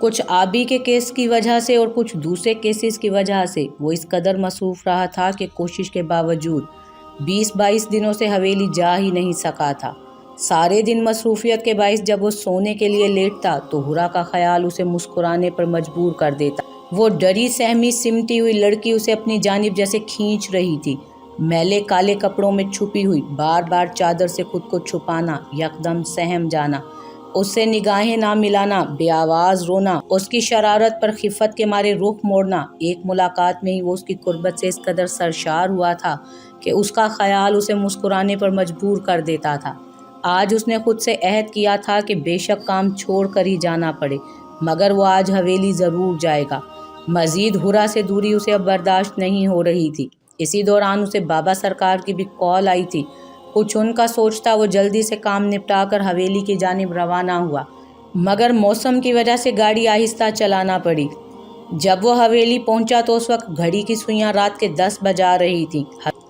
कुछ आबी के केस की वजह से और कुछ दूसरे केसेस की वजह से वो इस कदर मसरूफ़ रहा था कि कोशिश के बावजूद 20-22 दिनों से हवेली जा ही नहीं सका था। सारे दिन मसरूफियत के बाइस जब वो सोने के लिए लेटता तो हुरा का ख्याल उसे मुस्कुराने पर मजबूर कर देता। वो डरी सहमी सिमटी हुई लड़की उसे अपनी जानिब जैसे खींच रही थी। मैले काले कपड़ों में छुपी हुई, बार बार चादर से खुद को छुपाना, यकदम सहम जाना, उससे निगाहें ना मिलाना, बेआवाज़ रोना, उसकी शरारत पर खिफत के मारे रुख मोड़ना। एक मुलाकात में ही वो उसकी कुर्बत से इस कदर सरशार हुआ था कि उसका ख्याल उसे मुस्कुराने पर मजबूर कर देता था। आज उसने खुद से अहद किया था कि बेशक काम छोड़ कर ही जाना पड़े, मगर वो आज हवेली ज़रूर जाएगा। मज़ीद हुरा से दूरी उसे अब बर्दाश्त नहीं हो रही थी। इसी दौरान उसे बाबा सरकार की भी कॉल आई थी। कुछ उनका सोचता वो जल्दी से काम निपटा कर हवेली की जानिब रवाना हुआ, मगर मौसम की वजह से गाड़ी आहिस्ता चलाना पड़ी। जब वो हवेली पहुंचा तो उस वक्त घड़ी की सुइयां रात के 10 बजा रही थीं।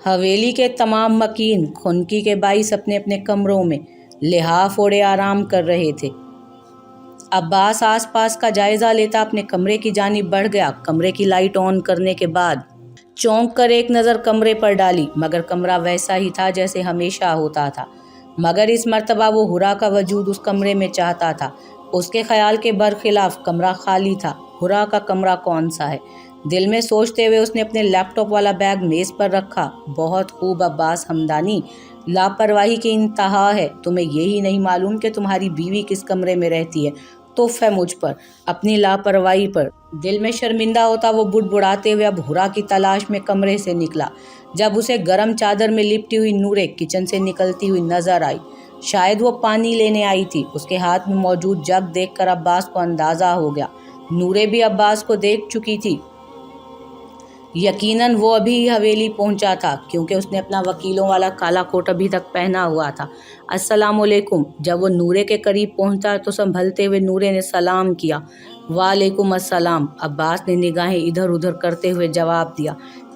हवेली के तमाम मकीन खुनकी के बाइस अपने अपने कमरों में लिहाफ ओढ़े आराम कर रहे थे। अब्बास आसपास का जायज़ा लेता अपने कमरे की जानिब बढ़ गया। कमरे की लाइट ऑन करने के बाद चौंक कर एक नज़र कमरे पर डाली, मगर कमरा वैसा ही था जैसे हमेशा होता था। मगर इस मर्तबा वो हुरा का वजूद उस कमरे में चाहता था। उसके ख्याल के बरखिलाफ कमरा खाली था। हुरा का कमरा कौन सा है? दिल में सोचते हुए उसने अपने लैपटॉप वाला बैग मेज़ पर रखा। बहुत खूब अब्बास हमदानी, लापरवाही की इंतहा है। तुम्हें यही नहीं मालूम कि तुम्हारी बीवी किस कमरे में रहती है? तोहफ़ है मुझ पर, अपनी लापरवाही पर। दिल में शर्मिंदा होता वो बुड़बुड़ाते हुए अब हुरा की तलाश में कमरे से निकला। जब उसे गर्म चादर में लिपटी हुई नूरे किचन से निकलती हुई नजर आई। शायद वो पानी लेने आई थी। उसके हाथ में मौजूद जग देखकर अब्बास को अंदाज़ा हो गया। नूरे भी अब्बास को देख चुकी थी। यकीनन वो अभी हवेली पहुंचा था, क्योंकि उसने अपना वकीलों वाला काला कोट अभी तक पहना हुआ था। अस्सलामुअलैकुम। जब वो नूरे के करीब पहुंचा तो संभलते हुए नूरे ने सलाम किया। वालेकुम अस्सलाम। अब्बास ने निगाहें इधर उधर करते हुए जवाब दिया।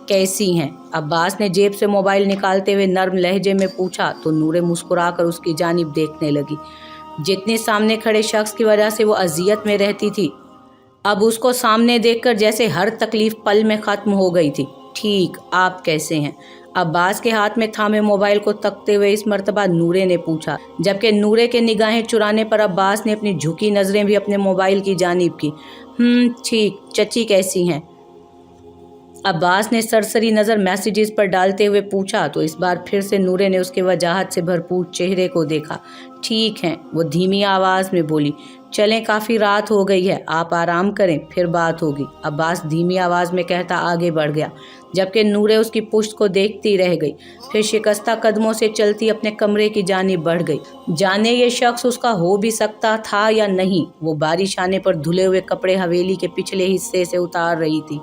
कैसी हैं? अब्बास ने जेब से मोबाइल निकालते हुए नर्म लहजे में पूछा तो नूरे मुस्कुराकर उसकी जानिब देखने लगी। जितने सामने खड़े शख्स की वजह से वो अजियत में रहती थी, अब उसको सामने देखकर जैसे हर तकलीफ पल में ख़त्म हो गई थी। ठीक, आप कैसे हैं? अब्बास के हाथ में थामे मोबाइल को तकते हुए इस मर्तबा नूरे ने पूछा, जबकि नूरे के निगाहें चुराने पर अब्बास ने अपनी झुकी नज़रें भी अपने मोबाइल की जानिब की। ठीक। चची कैसी हैं? अब्बास ने सरसरी नज़र मैसेजेस पर डालते हुए पूछा तो इस बार फिर से नूरे ने उसके वजाहत से भरपूर चेहरे को देखा। ठीक हैं, वो धीमी आवाज़ में बोली। चलें, काफ़ी रात हो गई है, आप आराम करें, फिर बात होगी। अब्बास धीमी आवाज़ में कहता आगे बढ़ गया, जबकि नूरे उसकी पुश्त को देखती रह गई। फिर शिकस्ता कदमों से चलती अपने कमरे की जानिब बढ़ गई। जाने ये शख्स उसका हो भी सकता था या नहीं। वो बारिश आने पर धुले हुए कपड़े हवेली के पिछले हिस्से से उतार रही थी,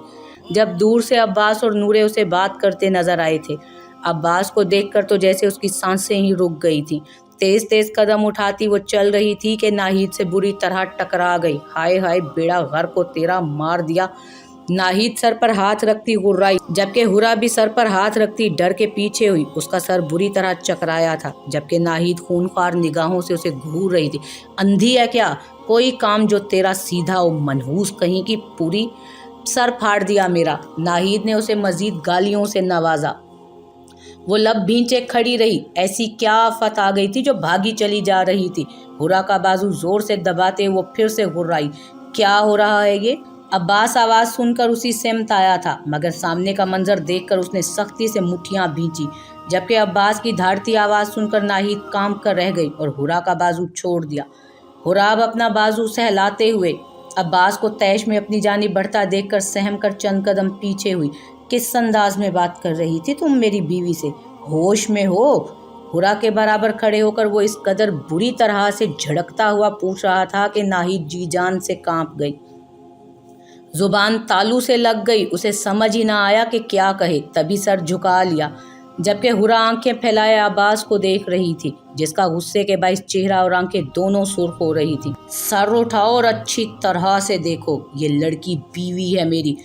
जब दूर से अब्बास और नूरे उसे बात करते नजर आए थे। अब्बास को देखकर तो जैसे उसकी सांसें ही रुक गई थीं। तेज तेज कदम उठाती वो चल रही थी कि नाहिद से बुरी तरह टकरा गई। हाय हाय, बेड़ा घर को तेरा मार दिया। नाहिद सर पर हाथ रखती हुर्राई, जबकि हुरा भी सर पर हाथ रखती डर के पीछे हुई। उसका सर बुरी तरह चकराया था, जबकि नाहिद खूनख्वार निगाहों से उसे घूर रही थी। अंधी है क्या? कोई काम जो तेरा सीधा हो, मनहूस कहीं की पूरी। सर फाड़ दिया मेरा। नाहिद ने उसे मजीद गालियों से नवाजा। वो लब भींचे खड़ी रही। ऐसी क्या आफत आ गई थी जो भागी चली जा रही थी? हुरा का बाजू जोर से दबाते वो फिर से हुर्राई। क्या हो रहा है ये? अब्बास आवाज़ सुनकर उसी सेमत आया था, मगर सामने का मंजर देखकर उसने सख्ती से मुट्ठियां भींची, जबकि अब्बास की धाड़ती आवाज़ सुनकर नाहिद काम कर रह गई और हुरा का बाजू छोड़ दिया। हुरा अब अपना बाजू सहलाते हुए अब्बास को तैश में अपनी जानिब बढ़ता देखकर सहम कर चंद कदम पीछे हुई। किस अंदाज में बात कर रही थी तुम मेरी बीवी से? होश में हो? हुरा के बराबर खड़े होकर वो इस कदर बुरी तरह से झड़कता हुआ पूछ रहा था कि नाहिद जी जान से कांप गई। जुबान तालू से लग गई। उसे समझ ही ना आया कि क्या कहे, तभी सर झुका लिया, जबकि हुरा आंखें फैलाए अब्बास को देख रही थी, जिसका गुस्से के बाइस चेहरा और आंखें दोनों सुर्ख हो रही थी। सर उठाओ और अच्छी तरह से देखो, ये लड़की बीवी है मेरी।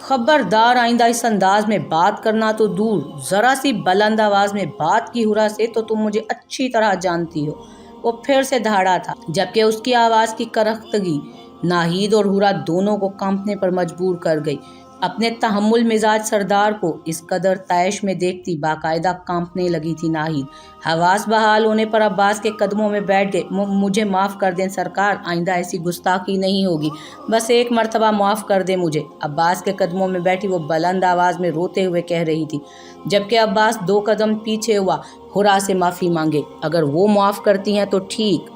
खबरदार, आइंदा इस अंदाज में बात करना तो दूर, जरा सी बुलंद आवाज में बात की हुरा से तो तुम मुझे अच्छी तरह जानती हो। वो फिर से दहाड़ा था, जबकि उसकी आवाज की करख्तगी नाहिद और हुरा दोनों को कांपने पर मजबूर कर गई। अपने तहम्मुल मिजाज सरदार को इस कदर तैश में देखती बाकायदा कांपने लगी थी नाहिद। हवास बहाल होने पर अब्बास के कदमों में बैठ गए। मुझे माफ़ कर दें सरकार, आइंदा ऐसी गुस्ताखी नहीं होगी, बस एक मर्तबा माफ़ कर दें मुझे। अब्बास के कदमों में बैठी वो बुलंद आवाज़ में रोते हुए कह रही थी, जबकि अब्बास 2 कदम पीछे हुआ हुरा से माफ़ी मांगे। अगर वो माफ़ करती हैं तो ठीक,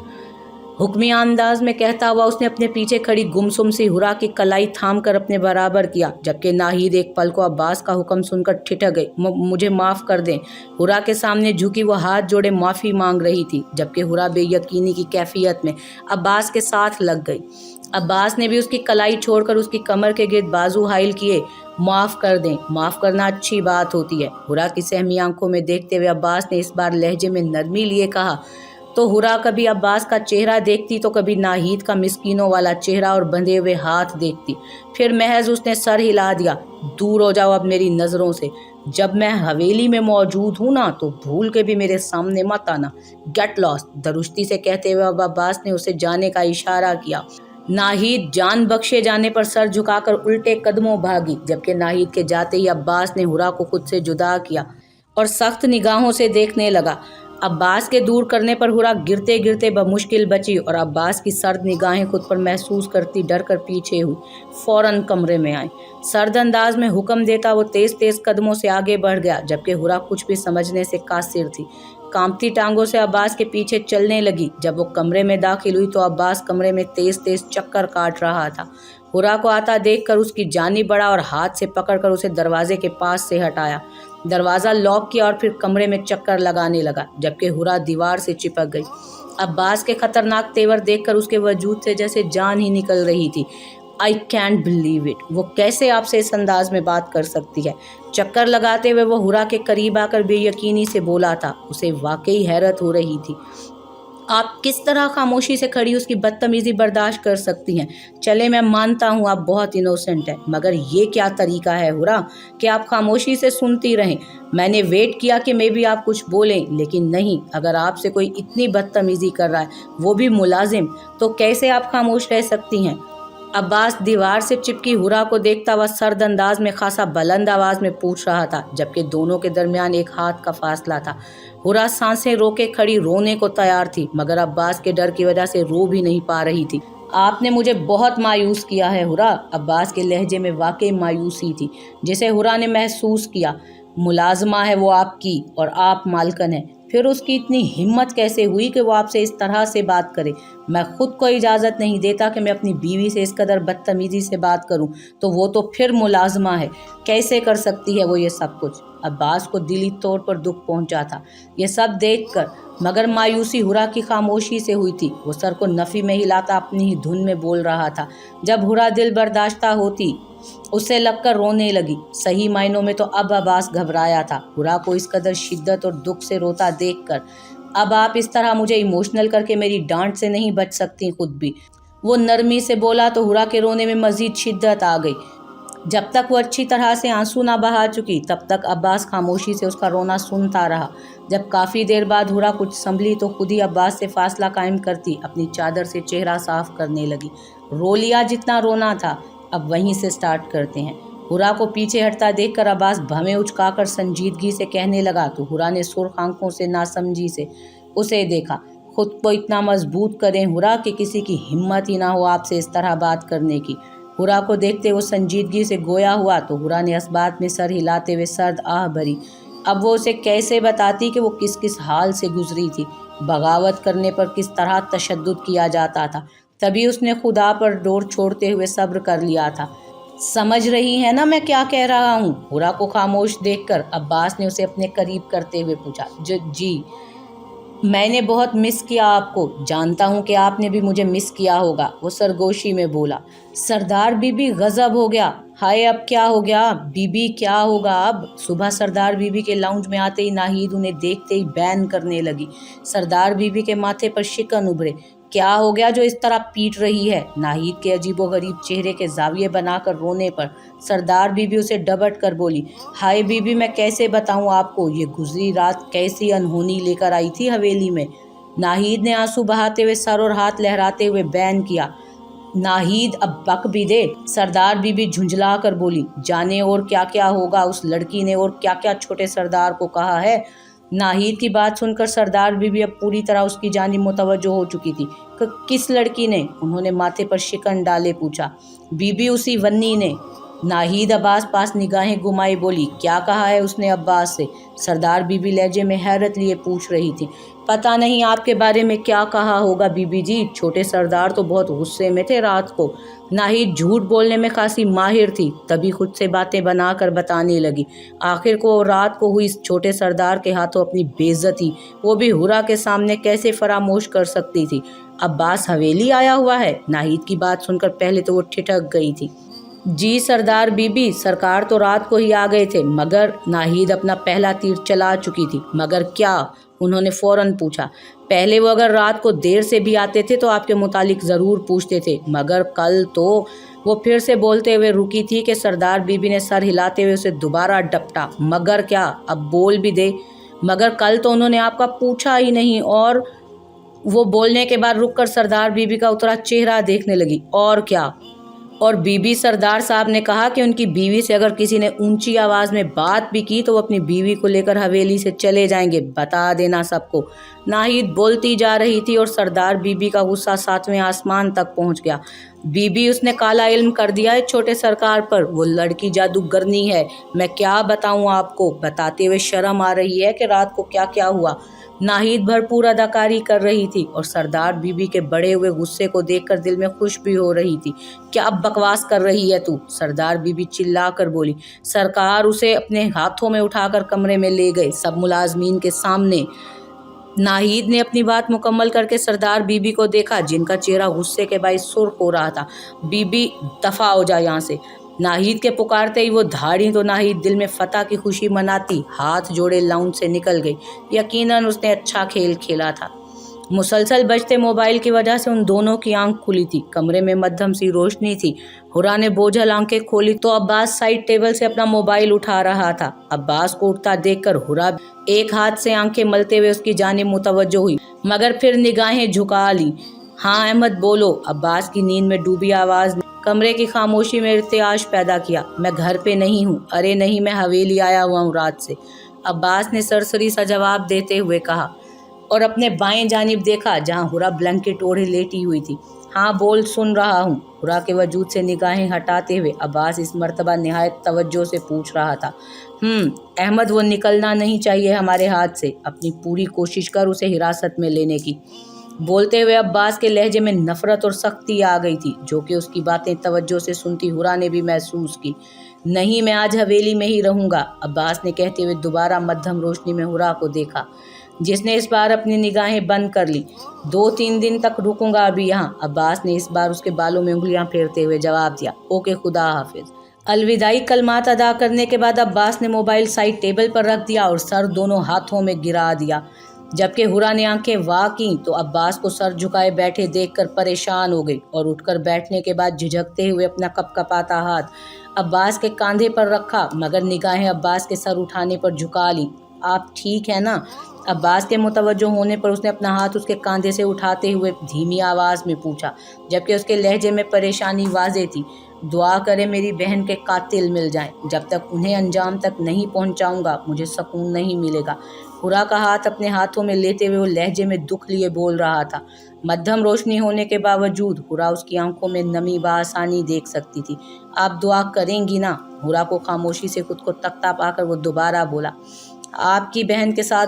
हुक्मिया अंदाज में कहता हुआ उसने अपने पीछे खड़ी गुमसुम सी हुरा की कलाई थाम कर अपने बराबर किया, जबकि नाहिद एक पल को अब्बास का हुक्म सुनकर ठिठक गई। मुझे माफ़ कर दें। हुरा के सामने झुकी वो हाथ जोड़े माफ़ी मांग रही थी, जबकि हुरा बेयकीनी की कैफियत में अब्बास के साथ लग गई। अब्बास ने भी उसकी कलाई छोड़कर उसकी कमर के गिर्द बाजू हाइल किए। माफ़ कर दें, माफ़ करना अच्छी बात होती है। हुरा की सहमी आंखों में देखते हुए अब्बास ने इस बार लहजे में नरमी लिए कहा। तो हुरा कभी अब्बास का चेहरा देखती तो कभी नाहिद का मिस्कीनों वाला चेहरा और बंधे हुए हाथ देखती। फिर महज उसने सर हिला दिया, दूर हो जाओ अब मेरी नज़रों से। जब मैं हवेली में मौजूद हूँ ना, तो भूल के भी मेरे सामने मत आना। गेट लॉस्ट, दरुस्ती से कहते हुए अब अब्बास ने उसे जाने का इशारा किया। नाहिद जान बख्शे जाने पर सर झुकाकर उल्टे कदमों भागी, जबकि नाहिद के जाते ही अब्बास ने हुरा को खुद से जुदा किया और सख्त निगाहों से देखने लगा। अब्बास के दूर करने पर हुरा गिरते गिरते बमुश्किल बची और अब्बास की सर्द निगाहें खुद पर महसूस करती डर कर पीछे हुई। फौरन कमरे में आए। सर्द अंदाज में हुक्म देता वो तेज तेज कदमों से आगे बढ़ गया, जबकि हुरा कुछ भी समझने से कासिर थी। कांपती टांगों से अब्बास के पीछे चलने लगी। जब वो कमरे में दाखिल हुई तो अब्बास कमरे में तेज तेज चक्कर काट रहा था। हुरा को आता देखकर उसकी जानी बढ़ा और हाथ से पकड़कर उसे दरवाजे के पास से हटाया। दरवाज़ा लॉक किया और फिर कमरे में चक्कर लगाने लगा, जबकि हुरा दीवार से चिपक गई। अब्बास के खतरनाक तेवर देखकर उसके वजूद से जैसे जान ही निकल रही थी। आई कैंट बिलीव इट, वो कैसे आपसे इस अंदाज में बात कर सकती है। चक्कर लगाते हुए वो हुरा के करीब आकर बेयकीनी से बोला था। उसे वाकई हैरत हो रही थी। आप किस तरह खामोशी से खड़ी उसकी बदतमीजी बर्दाश्त कर सकती हैं। चले मैं मानता हूँ आप बहुत इनोसेंट हैं, मगर ये क्या तरीका है हुरा कि आप खामोशी से सुनती रहें। मैंने वेट किया कि मे भी आप कुछ बोलें, लेकिन नहीं। अगर आपसे कोई इतनी बदतमीजी कर रहा है, वो भी मुलाजिम, तो कैसे आप खामोश रह सकती हैं। अब्बास दीवार से चिपकी हुरा को देखता हुआ सर्द अंदाज में खासा बुलंद आवाज़ में पूछ रहा था, जबकि दोनों के दरमियान एक हाथ का फासला था। हुरा सांसें रोके खड़ी रोने को तैयार थी, मगर अब्बास के डर की वजह से रो भी नहीं पा रही थी। आपने मुझे बहुत मायूस किया है हुरा। अब्बास के लहजे में वाकई मायूसी थी, जिसे हुरा ने महसूस किया। मुलाजमा है वो आपकी और आप मालकन हैं, फिर उसकी इतनी हिम्मत कैसे हुई कि वो आपसे इस तरह से बात करे। मैं खुद को इजाज़त नहीं देता कि मैं अपनी बीवी से इस कदर बदतमीज़ी से बात करूं, तो वो तो फिर मुलाजमा है। कैसे कर सकती है वो ये सब कुछ। अब्बास को दिली तौर पर दुख पहुंचा था ये सब देखकर, मगर मायूसी हुरा की खामोशी से हुई थी। वो सर को नफ़ी में हिलाता अपनी ही धुन में बोल रहा था। जब हुरा दिल बर्दाश्ता होती उससे लगकर रोने लगी। सही मायनों में तो अब अब्बास घबराया था, हुरा को इस कदर शिद्दत और दुख से रोता देखकर। अब आप इस तरह मुझे इमोशनल करके मेरी डांट से नहीं बच सकती खुद भी। वो नरमी से बोला तो हुरा के रोने में मजीद शिद्दत आ गई। जब तक वो अच्छी तरह से आंसू ना बहा चुकी, तब तक अब्बास खामोशी से उसका रोना सुनता रहा। जब काफ़ी देर बाद हुरा कुछ संभली तो खुद ही अब्बास से फासला कायम करती अपनी चादर से चेहरा साफ करने लगी। रो लिया जितना रोना था, अब वहीं से स्टार्ट करते हैं। हुरा को पीछे हटता देखकर अब्बास भवें उचकाकर संजीदगी से कहने लगा, तो हुरा ने सुर्ख आंखों से नासमझी से उसे देखा। खुद को इतना मजबूत करें हुरा कि किसी की हिम्मत ही ना हो आपसे इस तरह बात करने की। हुरा को देखते वो संजीदगी से गोया हुआ तो हुरा ने इस बात में सर हिलाते हुए सर्द आह भरी। अब वो उसे कैसे बताती कि वो किस किस हाल से गुजरी थी, बगावत करने पर किस तरह तशद्दुद किया जाता था। तभी उसने खुदा पर डोर छोड़ते हुए सब्र कर लिया था। समझ रही है ना मैं क्या कह रहा हूँ। हुरा को खामोश देखकर अब्बास ने उसे अपने करीब करते हुए पूछा। जी, मैंने बहुत मिस किया आपको। जानता हूँ कि आपने भी मुझे मिस किया होगा, वो सरगोशी में बोला। सरदार बीबी गजब हो गया। हाय अब क्या हो गया बीबी, क्या होगा अब। सुबह सरदार बीबी के लाउंज में आते ही नाहिद उन्हें देखते ही बैन करने लगी। सरदार बीबी के माथे पर शिकन उभरे। क्या हो गया जो इस तरह पीट रही है। नाहिद के अजीबोगरीब चेहरे के जाविये बनाकर रोने पर सरदार बीबी उसे डबट कर बोली। हाय बीबी, मैं कैसे बताऊं आपको, ये गुजरी रात कैसी अनहोनी लेकर आई थी हवेली में। नाहिद ने आंसू बहाते हुए सर और हाथ लहराते हुए बैन किया। नाहिद अब बक भी दे। सरदार बीबी झुंझला कर बोली, जाने और क्या क्या होगा, उस लड़की ने और क्या क्या छोटे सरदार को कहा है। नाहिद की बात सुनकर सरदार बीबी अब पूरी तरह उसकी जानिब मुतवज्जो हो चुकी थी। किस लड़की ने? उन्होंने माथे पर शिकन डाले पूछा। बीबी उसी वन्नी ने। नाहिद अब्बास पास निगाहें घुमाई बोली, क्या कहा है उसने अब्बास से? सरदार बीबी लहजे में हैरत लिए पूछ रही थी। पता नहीं आपके बारे में क्या कहा होगा बीबी जी, छोटे सरदार तो बहुत गुस्से में थे रात को। नाहिद झूठ बोलने में खासी माहिर थी, तभी खुद से बातें बनाकर बताने लगी। आखिर को रात को हुई छोटे सरदार के हाथों अपनी बेइज्जती वो भी हुरा के सामने कैसे फरामोश कर सकती थी। अब्बास हवेली आया हुआ है? नाहिद की बात सुनकर पहले तो वो ठिठक गई थी। जी सरदार बीबी, सरकार तो रात को ही आ गए थे, मगर नाहिद अपना पहला तीर चला चुकी थी। मगर क्या? उन्होंने फौरन पूछा। पहले वो अगर रात को देर से भी आते थे तो आपके मुतालिक ज़रूर पूछते थे, मगर कल तो वो फिर से बोलते हुए रुकी थी कि सरदार बीबी ने सर हिलाते हुए उसे दोबारा डपटा। मगर क्या? अब बोल भी दे। मगर कल तो उन्होंने आपका पूछा ही नहीं। और वो बोलने के बाद रुककर सरदार बीबी का उतरा चेहरा देखने लगी। और क्या? और बीबी सरदार साहब ने कहा कि उनकी बीवी से अगर किसी ने ऊंची आवाज़ में बात भी की तो वो अपनी बीवी को लेकर हवेली से चले जाएंगे, बता देना सबको। नाहिद बोलती जा रही थी और सरदार बीबी का गुस्सा 7वें आसमान तक पहुंच गया। बीबी, उसने काला इल्म कर दिया है छोटे सरकार पर, वो लड़की जादूगरनी है। मैं क्या बताऊं आपको, बताते हुए शर्म आ रही है कि रात को क्या क्या हुआ। नाहिद भरपूर अदाकारी कर रही थी और सरदार बीबी के बढ़े हुए गुस्से को देखकर दिल में खुश भी हो रही थी। क्या बकवास कर रही है तू? सरदार बीबी चिल्ला कर बोली। सरकार उसे अपने हाथों में उठाकर कमरे में ले गए, सब मुलाजमीन के सामने। नाहिद ने अपनी बात मुकम्मल करके सरदार बीबी को देखा, जिनका चेहरा गुस्से के बाइस सुर्ख हो रहा था। बीबी, दफा हो जा यहाँ से। नाहिद के पुकारते ही वो धाड़ी तो नाहिद दिल में फतह की खुशी मनाती हाथ जोड़े लाउंज से निकल गई। यकीनन उसने अच्छा खेल खेला था। मुसलसल बजते मोबाइल की वजह से उन दोनों की आंख खुली थी। कमरे में मध्यम सी रोशनी थी। हुरा ने बोझल आंखें खोली तो अब्बास साइड टेबल से अपना मोबाइल उठा रहा था। अब्बास को उठता देखकर हुरा एक हाथ से आंखें मलते हुए उसकी जानिब मुतवज्जो हुई, मगर फिर निगाहें झुका ली। हाँ अहमद बोलो। अब्बास की नींद में डूबी आवाज़ कमरे की खामोशी में इर्तियाश पैदा किया। मैं घर पे नहीं हूँ। अरे नहीं, मैं हवेली आया हुआ हूँ रात से, अब्बास ने सरसरी सा जवाब देते हुए कहा और अपने बाएं जानिब देखा जहाँ हुरा ब्लैंकेट ओढ़े लेटी हुई थी। हाँ बोल, सुन रहा हूँ। हुरा के वजूद से निगाहें हटाते हुए अब्बास इस मर्तबा निहायत तवज्जो से पूछ रहा था। अहमद, वो निकलना नहीं चाहिए हमारे हाथ से। अपनी पूरी कोशिश कर उसे हिरासत में लेने की। बोलते हुए अब्बास के लहजे में नफरत और सख्ती आ गई थी, जो कि उसकी बातें तवज्जो से सुनती हुरा ने भी महसूस की। नहीं, मैं आज हवेली में ही रहूँगा, अब्बास ने कहते हुए दोबारा मध्यम रोशनी में हुरा को देखा, जिसने इस बार अपनी निगाहें बंद कर ली। 2-3 दिन तक रुकूंगा अभी यहाँ, अब्बास ने इस बार उसके बालों में उंगलियां फेरते हुए जवाब दिया। ओके, खुदा हाफिज। अलविदाई कलमात अदा करने के बाद अब्बास ने मोबाइल साइड टेबल पर रख दिया और सर दोनों हाथों में गिरा दिया। जबकि हुरा ने आंखें वाह की तो अब्बास को सर झुकाए बैठे देखकर परेशान हो गई और उठकर बैठने के बाद झिझकते हुए अपना कपकपाता हाथ अब्बास के कंधे पर रखा, मगर निगाहें अब्बास के सर उठाने पर झुका ली। आप ठीक है ना? अब्बास के मुतवज्जो होने पर उसने अपना हाथ उसके कंधे से उठाते हुए धीमी आवाज़ में पूछा, जबकि उसके लहजे में परेशानी वाज़े थी। दुआ करे मेरी बहन के कातिल मिल जाएं। जब तक उन्हें अंजाम तक नहीं पहुंचाऊंगा मुझे सुकून नहीं मिलेगा। हुरा का हाथ अपने हाथों में लेते हुए वो लहजे में दुख लिए बोल रहा था। मध्यम रोशनी होने के बावजूद हुरा उसकी आंखों में नमी बआसानी देख सकती थी। आप दुआ करेंगी ना? हुरा को खामोशी से खुद को तख्ता पाकर वो दोबारा बोला, आपकी बहन के साथ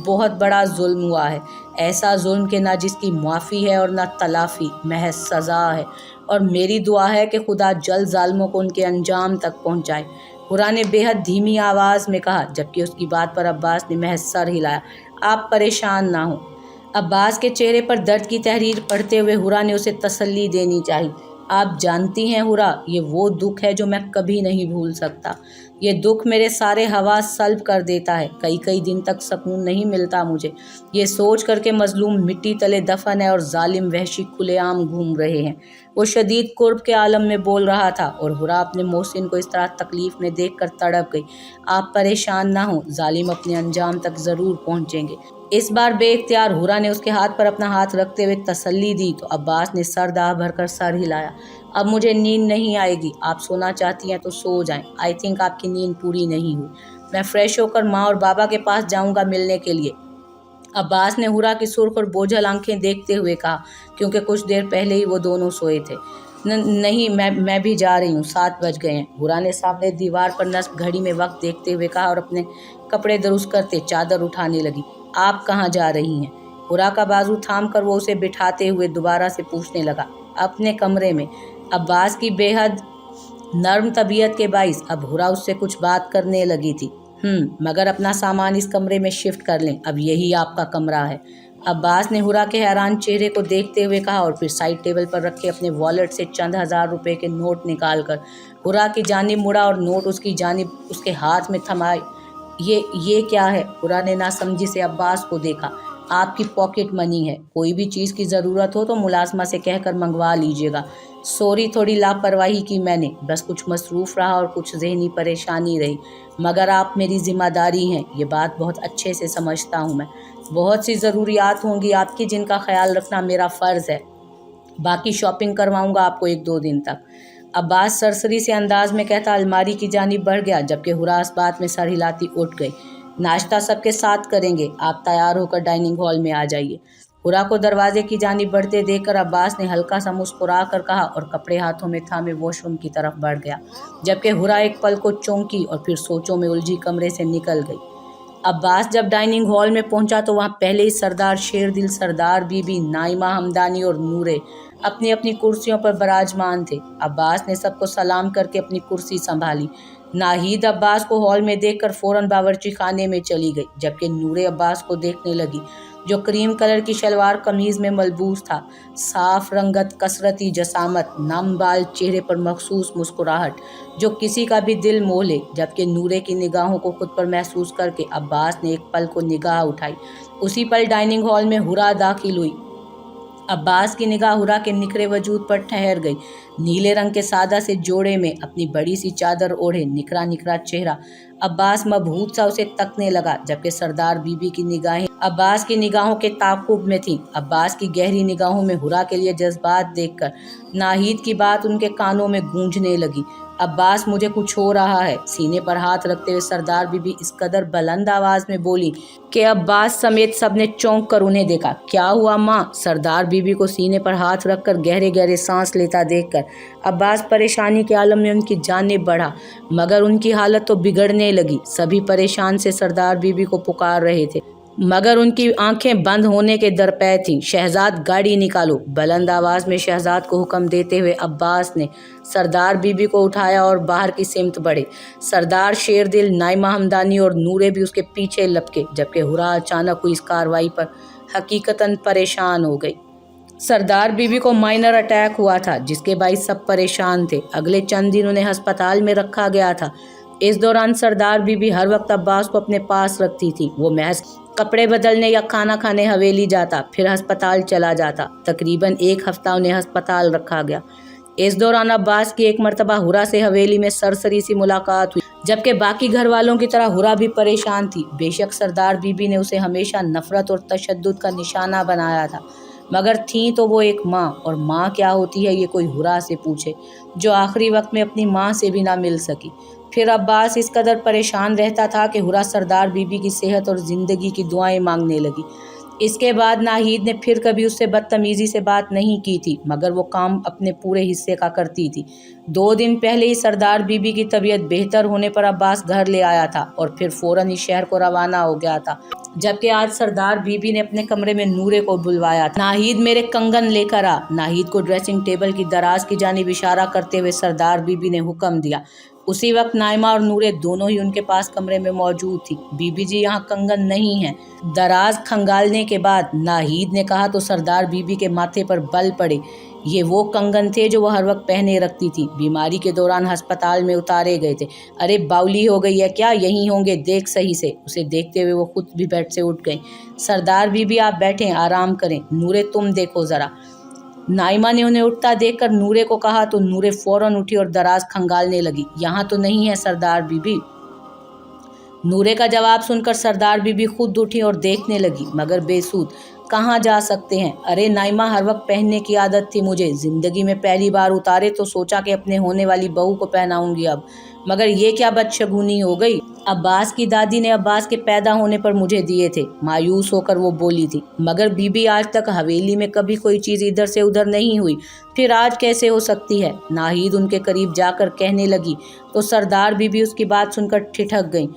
बहुत बड़ा जुल्म हुआ है, ऐसा जुल्म कि ना जिसकी माफ़ी है और ना तलाफ़ी, महज सज़ा है। और मेरी दुआ है कि खुदा जल्द जालिमों को उनके अंजाम तक पहुंचाए। हुरा ने बेहद धीमी आवाज़ में कहा, जबकि उसकी बात पर अब्बास ने महज सर हिलाया। आप परेशान ना हो। अब्बास के चेहरे पर दर्द की तहरीर पढ़ते हुए हुरा ने उसे तसल्ली देनी चाहिए। आप जानती हैं हुरा, ये वो दुख है जो मैं कभी नहीं भूल सकता। ये दुख मेरे सारे हवास सल्ब कर देता है। कई दिन तक सुकून नहीं मिलता मुझे, ये सोच कर के मजलूम मिट्टी तले दफन है और जालिम वहशी खुलेआम घूम रहे हैं। वो शदीद कुर्ब के आलम में बोल रहा था और हुरा अपने मोहसिन को इस तरह तकलीफ में देखकर तड़प गई। आप परेशान ना हो, जालिम अपने अंजाम तक ज़रूर पहुँचेंगे। इस बार बेइख्तियार हुरा ने उसके हाथ पर अपना हाथ रखते हुए तसल्ली दी तो अब्बास ने सर दाह भरकर सर हिलाया। अब मुझे नींद नहीं आएगी, आप सोना चाहती हैं तो सो जाएं। आई थिंक आपकी नींद पूरी नहीं हुई। मैं फ्रेश होकर माँ और बाबा के पास जाऊंगा मिलने के लिए। अब्बास ने हुरा की सुर्ख और बोझल आंखें देखते हुए कहा, क्योंकि कुछ देर पहले ही वो दोनों सोए थे। नहीं, मैं भी जा रही हूँ, 7 बज गए हैं। हुरा ने सामने दीवार पर नस्ब घड़ी में वक्त देखते हुए कहा और अपने कपड़े दुरुस्त करते चादर उठाने लगी। आप कहाँ जा रही हैं? हुरा का बाजू थाम कर वो उसे बिठाते हुए दोबारा से पूछने लगा। अपने कमरे में। अब्बास की बेहद नर्म तबीयत के बाइस अब हुरा उससे कुछ बात करने लगी थी। मगर अपना सामान इस कमरे में शिफ्ट कर लें, अब यही आपका कमरा है। अब्बास ने हुरा के हैरान चेहरे को देखते हुए कहा और फिर साइड टेबल पर रखे अपने वॉलेट से चंद 1000 रुपए के नोट निकालकर हुरा की जानिब मुड़ा और नोट उसकी जानिब उसके हाथ में थमाए। ये क्या है? हुरा ने नासमझी से अब्बास को देखा। आपकी पॉकेट मनी है, कोई भी चीज़ की ज़रूरत हो तो मुलाजमा से कहकर मंगवा लीजिएगा। सॉरी, थोड़ी लापरवाही की मैंने, बस कुछ मसरूफ़ रहा और कुछ ज़हनी परेशानी रही। मगर आप मेरी ज़िम्मेदारी हैं, ये बात बहुत अच्छे से समझता हूँ मैं। बहुत सी ज़रूरियात होंगी आपकी जिनका ख्याल रखना मेरा फ़र्ज़ है। बाकी शॉपिंग करवाऊँगा आपको 1-2 दिन तक। अब्बास सरसरी से अंदाज में कहता अलमारी की जानिब बढ़ गया, जबकि हुरा इस बात में सर हिलाती उठ गई। नाश्ता सबके साथ करेंगे, आप तैयार होकर डाइनिंग हॉल में आ जाइए। हुरा को दरवाजे की जानिब बढ़ते देखकर अब्बास ने हल्का सा मुस्कुरा कर कहा और कपड़े हाथों में थामे वॉशरूम की तरफ बढ़ गया, जबकि हुरा एक पल को चौंकी और फिर सोचों में उलझी कमरे से निकल गई। अब्बास जब डाइनिंग हॉल में पहुंचा तो वहां पहले ही सरदार शेरदिल, सरदार बीबी, नाइमा हमदानी और नूरे अपनी अपनी कुर्सियों पर विराजमान थे। अब्बास ने सबको सलाम करके अपनी कुर्सी संभाली। नाहिद अब्बास को हॉल में देखकर फौरन बावर्ची खाने में चली गई, जबकि नूरे अब्बास को देखने लगी, जो क्रीम कलर की शलवार कमीज में मलबूस था। साफ रंगत, कसरती जसामत, नम बाल, चेहरे पर मखसूस मुस्कुराहट जो किसी का भी दिल मोह ले। जबकि नूरे की निगाहों को खुद पर महसूस करके अब्बास ने एक पल को निगाह उठाई। उसी पल डाइनिंग हॉल में हुरा दाखिल हुई। अब्बास की निगाह हुरा के निखरे वजूद पर ठहर गई। नीले रंग के सादा से जोड़े में अपनी बड़ी सी चादर ओढ़े निखरा निखरा चेहरा। अब्बास मबहूत सा उसे तकने लगा, जबकि सरदार बीबी की निगाहें अब्बास की निगाहों के ताक़ुब में थीं। अब्बास की गहरी निगाहों में हुरा के लिए जज्बात देखकर नाहिद की बात उनके कानों में गूंजने लगी। अब्बास, मुझे कुछ हो रहा है। सीने पर हाथ रखते हुए सरदार बीबी इस कदर बुलंद आवाज में बोली कि अब्बास समेत सबने चौंक कर उन्हें देखा। क्या हुआ माँ? सरदार बीबी को सीने पर हाथ रखकर गहरे गहरे सांस लेता देखकर अब्बास परेशानी के आलम में उनकी जानिब बढ़ा, मगर उनकी हालत तो बिगड़ने लगी। सभी परेशान से सरदार बीबी को पुकार रहे थे, मगर उनकी आंखें बंद होने के दरपे थीं। शहजाद, गाड़ी निकालो। बुलंद आवाज में शहजाद को हुक्म देते हुए अब्बास ने सरदार बीबी को उठाया और बाहर की सिमत बढ़े। सरदार शेरदिल, नाइमा हमदानी और नूरे भी उसके पीछे लपके, जबकि हुरा अचानक हुई इस कार्रवाई पर हकीकतन परेशान हो गई। सरदार बीबी को माइनर अटैक हुआ था, जिसके बाइस सब परेशान थे। अगले चंद दिन उन्हें अस्पताल में रखा गया था। इस दौरान सरदार बीबी हर वक्त अब्बास को अपने पास रखती थी। वो महज कपड़े बदलने या खाना खाने हवेली जाता, फिर अस्पताल चला जाता। तकरीबन 1 हफ्ता उन्हें अस्पताल रखा गया। इस दौरान अब्बास की एक मर्तबा हुरा से हवेली में सरसरी सी मुलाकात हुई, जबकि बाकी घर वालों की तरह हुरा भी परेशान थी। बेशक सरदार बीबी ने उसे हमेशा नफरत और तशद्दुद का निशाना बनाया था, मगर थी तो वो एक माँ, और माँ क्या होती है ये कोई हुरा से पूछे, जो आखिरी वक्त में अपनी माँ से भी ना मिल सकी। फिर अब्बास इस कदर परेशान रहता था कि हुरा सरदार बीबी की सेहत और ज़िंदगी की दुआएं मांगने लगी। इसके बाद नाहिद ने फिर कभी उससे बदतमीज़ी से बात नहीं की थी, मगर वो काम अपने पूरे हिस्से का करती थी। 2 दिन पहले ही सरदार बीबी की तबीयत बेहतर होने पर अब्बास घर ले आया था और फिर फ़ौरन ही शहर को रवाना हो गया था, जबकि आज सरदार बीबी ने अपने कमरे में नूरे को बुलवाया था। नाहिद, मेरे कंगन लेकर आ। नाहिद को ड्रेसिंग टेबल की दराज की जानिब इशारा करते हुए सरदार बीबी ने हुक्म दिया। उसी वक्त नाइमा और नूरे दोनों ही उनके पास कमरे में मौजूद थी। बीबी जी, यहाँ कंगन नहीं है। दराज खंगालने के बाद नाहिद ने कहा तो सरदार बीबी के माथे पर बल पड़े। ये वो कंगन थे जो वह हर वक्त पहने रखती थी, बीमारी के दौरान अस्पताल में उतारे गए थे। अरे बाउली हो गई है क्या? यहीं होंगे, देख सही से। उसे देखते हुए वो खुद भी बेड से उठ गई। सरदार बीबी, आप बैठें, आराम करें। नूरे, तुम देखो ज़रा। नाइमा ने उन्हें उठता देखकर नूरे को कहा तो नूरे फौरन उठी और दराज खंगालने लगी। यहाँ तो नहीं है सरदार बीबी। नूरे का जवाब सुनकर सरदार बीबी खुद उठी और देखने लगी, मगर बेसूद। कहाँ जा सकते हैं? अरे नाइमा, हर वक्त पहनने की आदत थी मुझे, जिंदगी में पहली बार उतारे तो सोचा कि अपने होने वाली बहू को पहनाऊंगी अब, मगर ये क्या बदशगुनी हो गई। अब्बास की दादी ने अब्बास के पैदा होने पर मुझे दिए थे, मायूस होकर वो बोली थी। मगर बीबी, आज तक हवेली में कभी कोई चीज़ इधर से उधर नहीं हुई, फिर आज कैसे हो सकती है? नाहिद उनके करीब जाकर कहने लगी तो सरदार बीबी उसकी बात सुनकर ठिठक गई।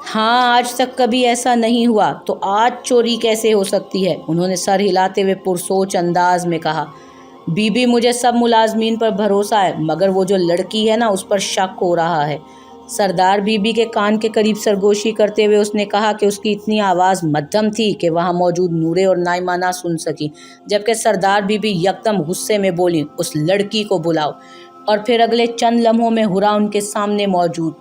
हाँ, आज तक कभी ऐसा नहीं हुआ तो आज चोरी कैसे हो सकती है? उन्होंने सर हिलाते हुए पुरसोच अंदाज में कहा। बीबी, मुझे सब मुलाजमीन पर भरोसा है, मगर वो जो लड़की है ना, उस पर शक हो रहा है। सरदार बीबी के कान के करीब सरगोशी करते हुए उसने कहा कि उसकी इतनी आवाज़ मध्यम थी कि वहाँ मौजूद नूरे और नाइमा ना सुन सकी, जबकि सरदार बीबी यकदम गुस्से में बोली, उस लड़की को बुलाओ। और फिर अगले चंद लम्हों में हुरा उनके सामने मौजूद